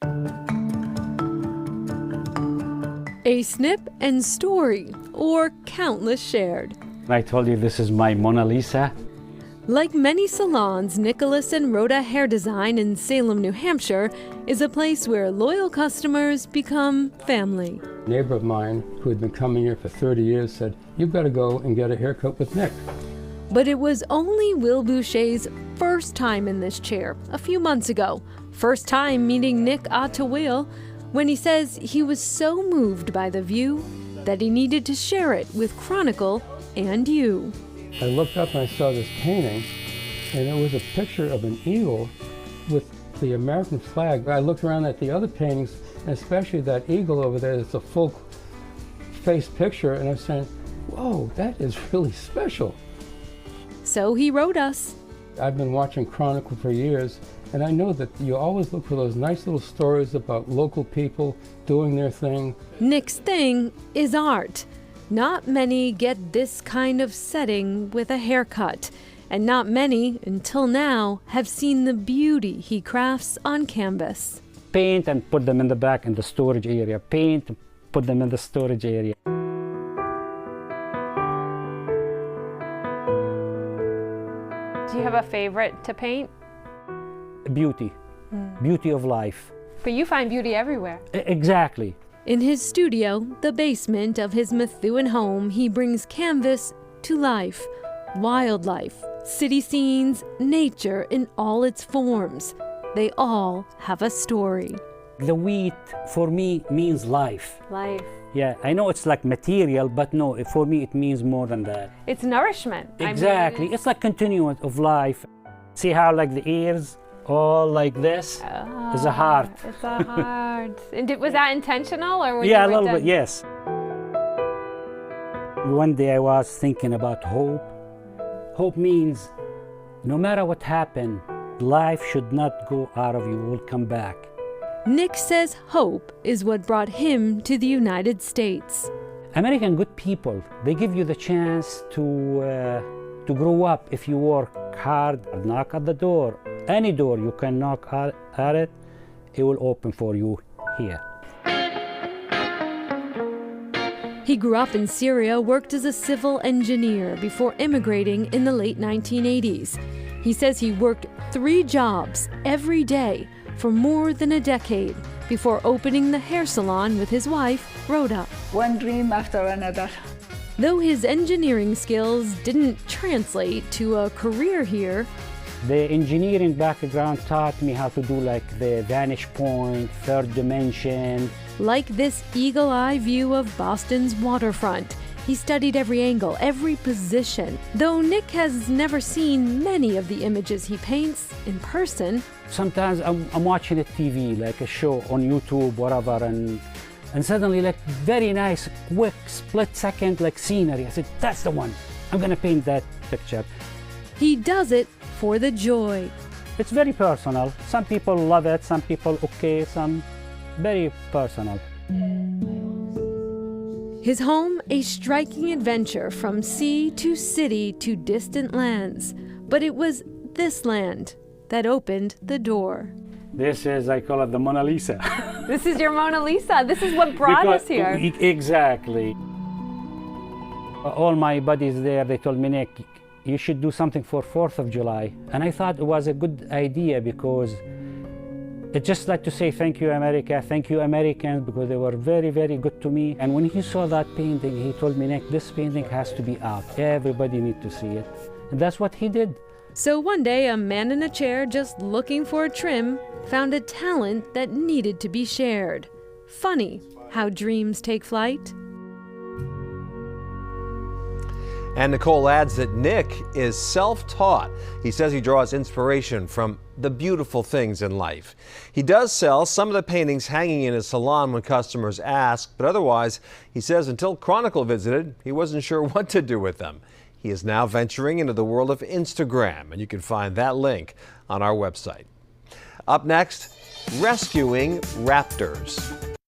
A snip and story, or countless shared. I told you this is my Mona Lisa. Like many salons, Nicholas and Rhoda Hair Design in Salem, New Hampshire is a place where loyal customers become family. A neighbor of mine who had been coming here for 30 years said, "You've got to go and get a haircut with Nick." But it was only Will Boucher's first time in this chair a few months ago. First time meeting Nick Attawil, when he says he was so moved by the view that he needed to share it with Chronicle and you. I looked up and I saw this painting, and it was a picture of an eagle with the American flag. I looked around at the other paintings, and especially that eagle over there. It's a full face picture, and I'm saying, whoa, that is really special. So he wrote us. I've been watching Chronicle for years, and I know that you always look for those nice little stories about local people doing their thing. Nick's thing is art. Not many get this kind of setting with a haircut, and not many, until now, have seen the beauty he crafts on canvas. Paint and put them in the back in the storage area. Paint, put them in the storage area. Do you have a favorite to paint? Beauty. Beauty of life. But you find beauty everywhere. Exactly. In his studio, the basement of his Methuen home, he brings canvas to life. Wildlife, city scenes, nature in all its forms. They all have a story. The wheat, for me, means life. Life. Yeah, I know it's like material, but no, for me it means more than that. It's nourishment. Exactly. It's like continuance of life. See how like the ears, all like this, is a heart. It's a heart. And was that intentional, or yeah, a little bit, yes. One day I was thinking about hope. Hope means no matter what happened, life should not go out of you, it will come back. Nick says hope is what brought him to the United States. American good people, they give you the chance to grow up if you work hard, knock at the door. Any door you can knock at it, it will open for you here. He grew up in Syria, worked as a civil engineer before immigrating in the late 1980s. He says he worked 3 jobs every day for more than a decade before opening the hair salon with his wife, Rhoda. One dream after another. Though his engineering skills didn't translate to a career here, the engineering background taught me how to do like the vantage point, third dimension. Like this eagle-eye view of Boston's waterfront. He studied every angle, every position. Though Nick has never seen many of the images he paints in person. Sometimes I'm watching a TV, like a show on YouTube, whatever, and suddenly like very nice, quick, split second like scenery. I said, that's the one. I'm gonna paint that picture. He does it for the joy. It's very personal. Some people love it, some people okay, some very personal. His home, a striking adventure from sea to city to distant lands. But it was this land that opened the door. This is, I call it the Mona Lisa. This is your Mona Lisa. This is what brought us here. Exactly. All my buddies there, they told me, Nick, you should do something for 4th of July. And I thought it was a good idea because it's just like to say thank you, America, thank you, Americans, because they were very, very good to me. And when he saw that painting, he told me, Nick, this painting has to be out. Everybody needs to see it. And that's what he did. So one day, a man in a chair just looking for a trim found a talent that needed to be shared. Funny how dreams take flight. And Nicole adds that Nick is self-taught. He says he draws inspiration from the beautiful things in life. He does sell some of the paintings hanging in his salon when customers ask, but otherwise, he says until Chronicle visited, he wasn't sure what to do with them. He is now venturing into the world of Instagram, and you can find that link on our website. Up next, rescuing raptors.